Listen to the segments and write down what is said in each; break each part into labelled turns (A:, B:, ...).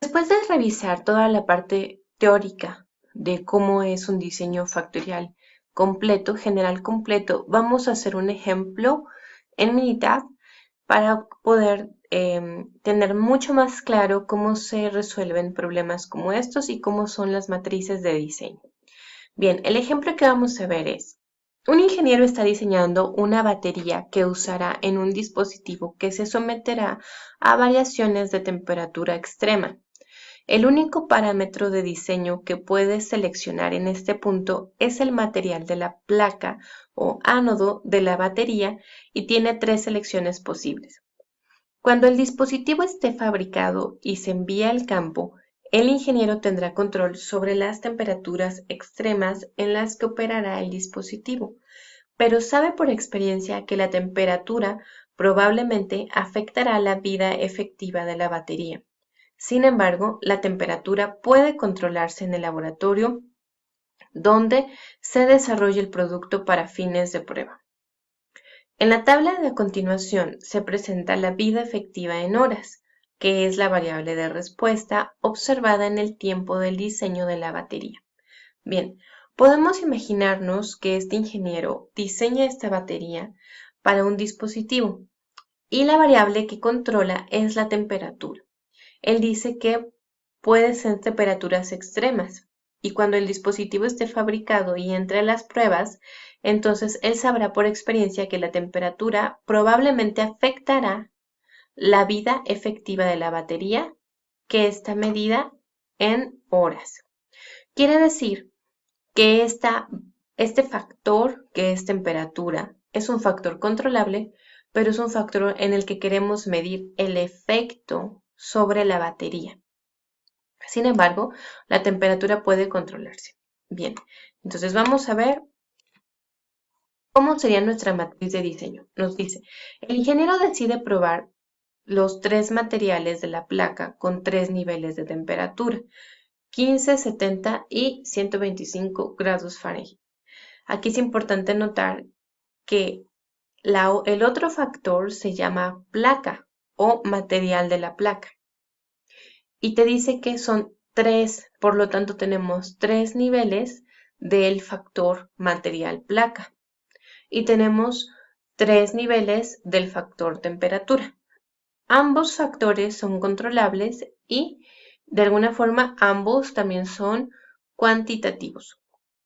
A: Después de revisar toda la parte teórica de cómo es un diseño factorial completo, general completo, vamos a hacer un ejemplo en Minitab para poder tener mucho más claro cómo se resuelven problemas como estos y cómo son las matrices de diseño. Bien, el ejemplo que vamos a ver es, un ingeniero está diseñando una batería que usará en un dispositivo que se someterá a variaciones de temperatura extrema. El único parámetro de diseño que puedes seleccionar en este punto es el material de la placa o ánodo de la batería y tiene 3 selecciones posibles. Cuando el dispositivo esté fabricado y se envíe al campo, el ingeniero tendrá control sobre las temperaturas extremas en las que operará el dispositivo, pero sabe por experiencia que la temperatura probablemente afectará la vida efectiva de la batería. Sin embargo, la temperatura puede controlarse en el laboratorio donde se desarrolla el producto para fines de prueba. En la tabla de a continuación se presenta la vida efectiva en horas, que es la variable de respuesta observada en el tiempo del diseño de la batería. Bien, podemos imaginarnos que este ingeniero diseña esta batería para un dispositivo y la variable que controla es la temperatura. Él dice que puede ser temperaturas extremas y cuando el dispositivo esté fabricado y entre a las pruebas, entonces él sabrá por experiencia que la temperatura probablemente afectará la vida efectiva de la batería, que está medida en horas. Quiere decir que este factor, que es temperatura, es un factor controlable, pero es un factor en el que queremos medir el efecto sobre la batería. Sin embargo, la temperatura puede controlarse. Bien, entonces vamos a ver cómo sería nuestra matriz de diseño. Nos dice, el ingeniero decide probar los 3 materiales de la placa con 3 niveles de temperatura, 15, 70 y 125 grados Fahrenheit. Aquí es importante notar que el otro factor se llama placa o material de la placa. Y te dice que son 3, por lo tanto tenemos 3 niveles del factor material placa. Y tenemos 3 niveles del factor temperatura. Ambos factores son controlables y de alguna forma ambos también son cuantitativos.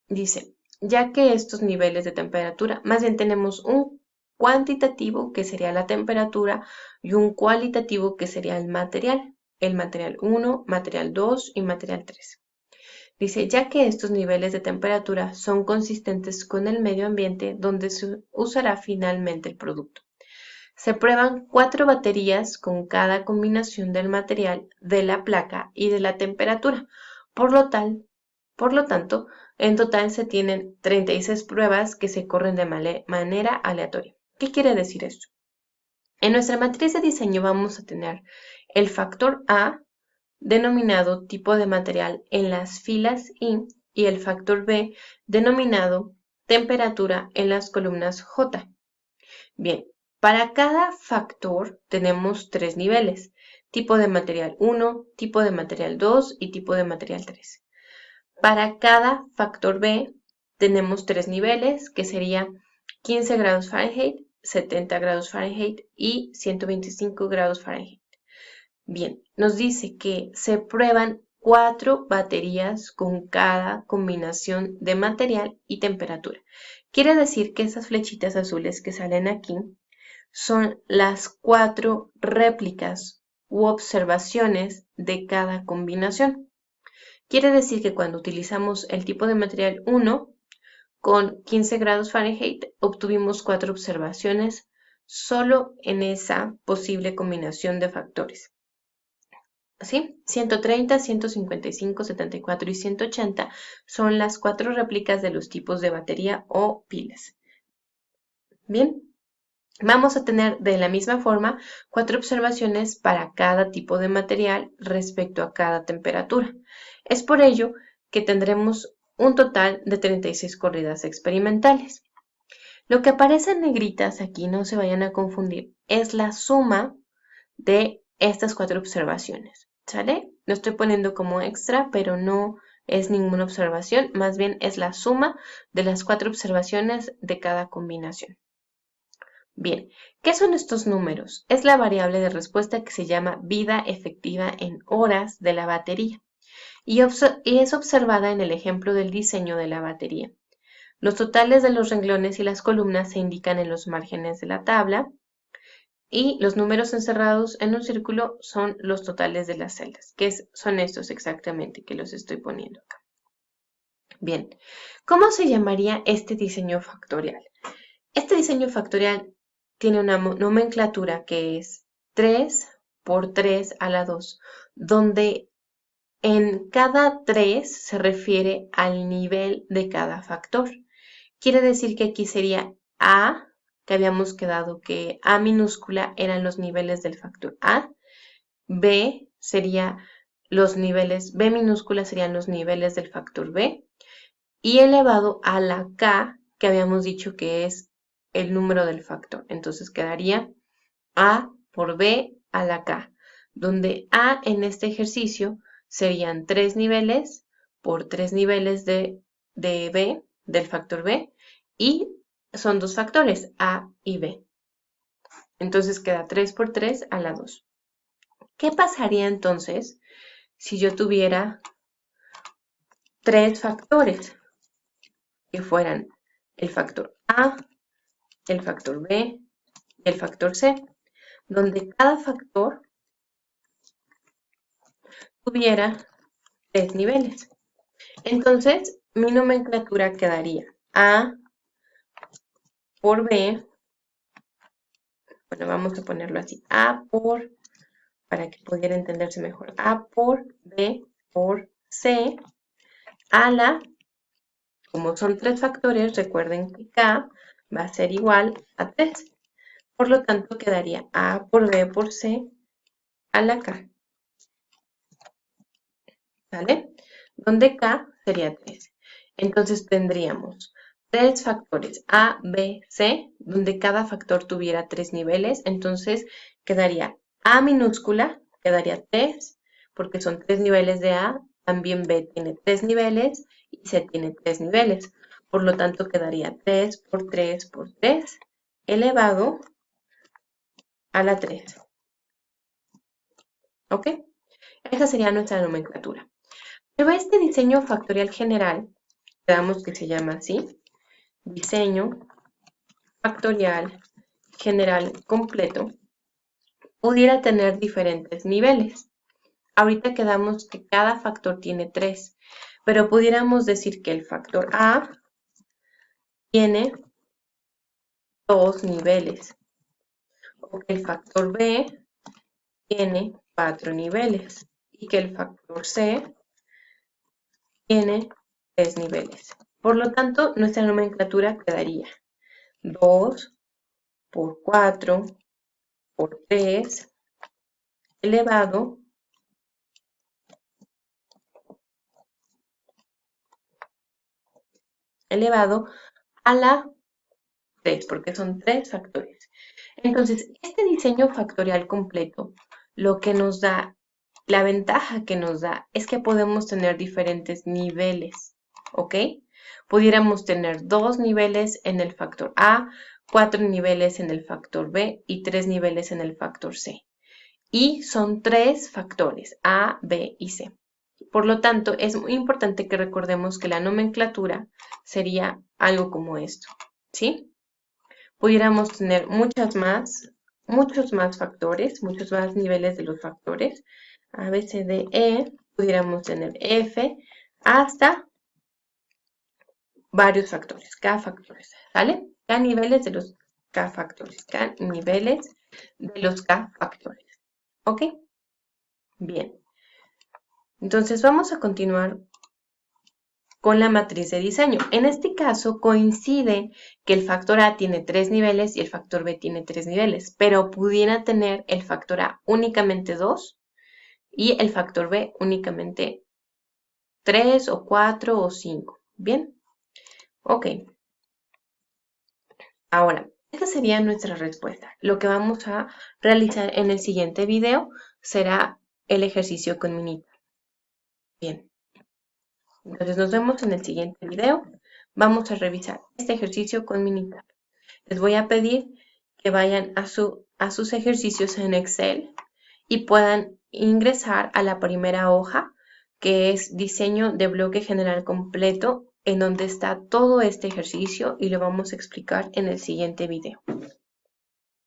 A: Dice, ya que estos niveles de temperatura, más bien tenemos un cuantitativo que sería la temperatura y un cualitativo que sería el material 1, material 2 y material 3. Dice, ya que estos niveles de temperatura son consistentes con el medio ambiente donde se usará finalmente el producto. Se prueban 4 baterías con cada combinación del material, de la placa y de la temperatura. Por lo tanto, en total se tienen 36 pruebas que se corren de manera aleatoria. ¿Qué quiere decir esto? En nuestra matriz de diseño vamos a tener el factor A, denominado tipo de material en las filas y el factor B, denominado temperatura en las columnas J. Bien, para cada factor tenemos 3 niveles, tipo de material 1, tipo de material 2 y tipo de material 3. Para cada factor B tenemos 3 niveles, que serían 15 grados Fahrenheit, 70 grados Fahrenheit y 125 grados Fahrenheit. Bien, nos dice que se prueban 4 baterías con cada combinación de material y temperatura. Quiere decir que esas flechitas azules que salen aquí son las 4 réplicas u observaciones de cada combinación. Quiere decir que cuando utilizamos el tipo de material 1 con 15 grados Fahrenheit obtuvimos 4 observaciones solo en esa posible combinación de factores. ¿Sí? 130, 155, 74 y 180 son las 4 réplicas de los tipos de batería o pilas. Bien, vamos a tener de la misma forma 4 observaciones para cada tipo de material respecto a cada temperatura. Es por ello que tendremos un total de 36 corridas experimentales. Lo que aparece en negritas aquí, no se vayan a confundir, es la suma de estas 4 observaciones. ¿Sale? Lo estoy poniendo como extra, pero no es ninguna observación, más bien es la suma de las 4 observaciones de cada combinación. Bien, ¿qué son estos números? Es la variable de respuesta que se llama vida efectiva en horas de la batería y es observada en el ejemplo del diseño de la batería. Los totales de los renglones y las columnas se indican en los márgenes de la tabla y los números encerrados en un círculo son los totales de las celdas, que son estos exactamente que los estoy poniendo acá. Bien, ¿cómo se llamaría este diseño factorial? Este diseño factorial tiene una nomenclatura que es 3 por 3 a la 2, donde en cada 3 se refiere al nivel de cada factor. Quiere decir que aquí sería A, que habíamos quedado que A minúscula eran los niveles del factor A, B sería los niveles, B minúscula serían los niveles del factor B, y elevado a la K, que habíamos dicho que es el número del factor. Entonces quedaría A por B a la K, donde A en este ejercicio serían 3 niveles por 3 niveles de B, del factor B, y son dos factores, A y B. Entonces queda 3 por 3 a la 2. ¿Qué pasaría entonces si yo tuviera 3 factores que fueran el factor A, el factor B y el factor C, donde cada factor tuviera 3 niveles? Entonces, mi nomenclatura quedaría A por B, bueno, vamos a ponerlo así, A por, para que pudiera entenderse mejor, A por B por C, a la, como son 3 factores, recuerden que K va a ser igual a 3. Por lo tanto, quedaría A por B por C a la K. ¿Vale? Donde K sería 3. Entonces tendríamos 3 factores A, B, C, donde cada factor tuviera 3 niveles. Entonces quedaría A minúscula, quedaría 3, porque son 3 niveles de A. También B tiene 3 niveles y C tiene 3 niveles. Por lo tanto quedaría 3 por 3 por 3 elevado a la 3. ¿Ok? Esa sería nuestra nomenclatura. Pero este diseño factorial general, veamos que se llama así, diseño factorial general completo, pudiera tener diferentes niveles. Ahorita quedamos que cada factor tiene 3, pero pudiéramos decir que el factor A tiene 2 niveles, o que el factor B tiene 4 niveles, y que el factor C tiene 3 niveles. Por lo tanto, nuestra nomenclatura quedaría 2 por 4 por 3 elevado a la 3, porque son 3 factores. Entonces, este diseño factorial completo, lo que nos da, la ventaja que nos da es que podemos tener diferentes niveles, ¿ok? Pudiéramos tener 2 niveles en el factor A, 4 niveles en el factor B y 3 niveles en el factor C. Y son 3 factores, A, B y C. Por lo tanto, es muy importante que recordemos que la nomenclatura sería algo como esto, ¿sí? Pudiéramos tener muchos más factores, muchos más niveles de los factores. A, B, C, D, E, pudiéramos tener F, hasta varios factores, K factores, ¿vale? K niveles de los K factores, K niveles de los K factores, ¿ok? Bien. Entonces vamos a continuar con la matriz de diseño. En este caso coincide que el factor A tiene 3 niveles y el factor B tiene 3 niveles, pero pudiera tener el factor A únicamente 2 y el factor B únicamente 3 o 4 o 5. ¿Bien? Ok. Ahora, esta sería nuestra respuesta. Lo que vamos a realizar en el siguiente video será el ejercicio con Minitab. Bien, entonces nos vemos en el siguiente video. Vamos a revisar este ejercicio con Minitab. Les voy a pedir que vayan a sus ejercicios en Excel y puedan ingresar a la primera hoja, que es diseño de bloque general completo, en donde está todo este ejercicio y lo vamos a explicar en el siguiente video.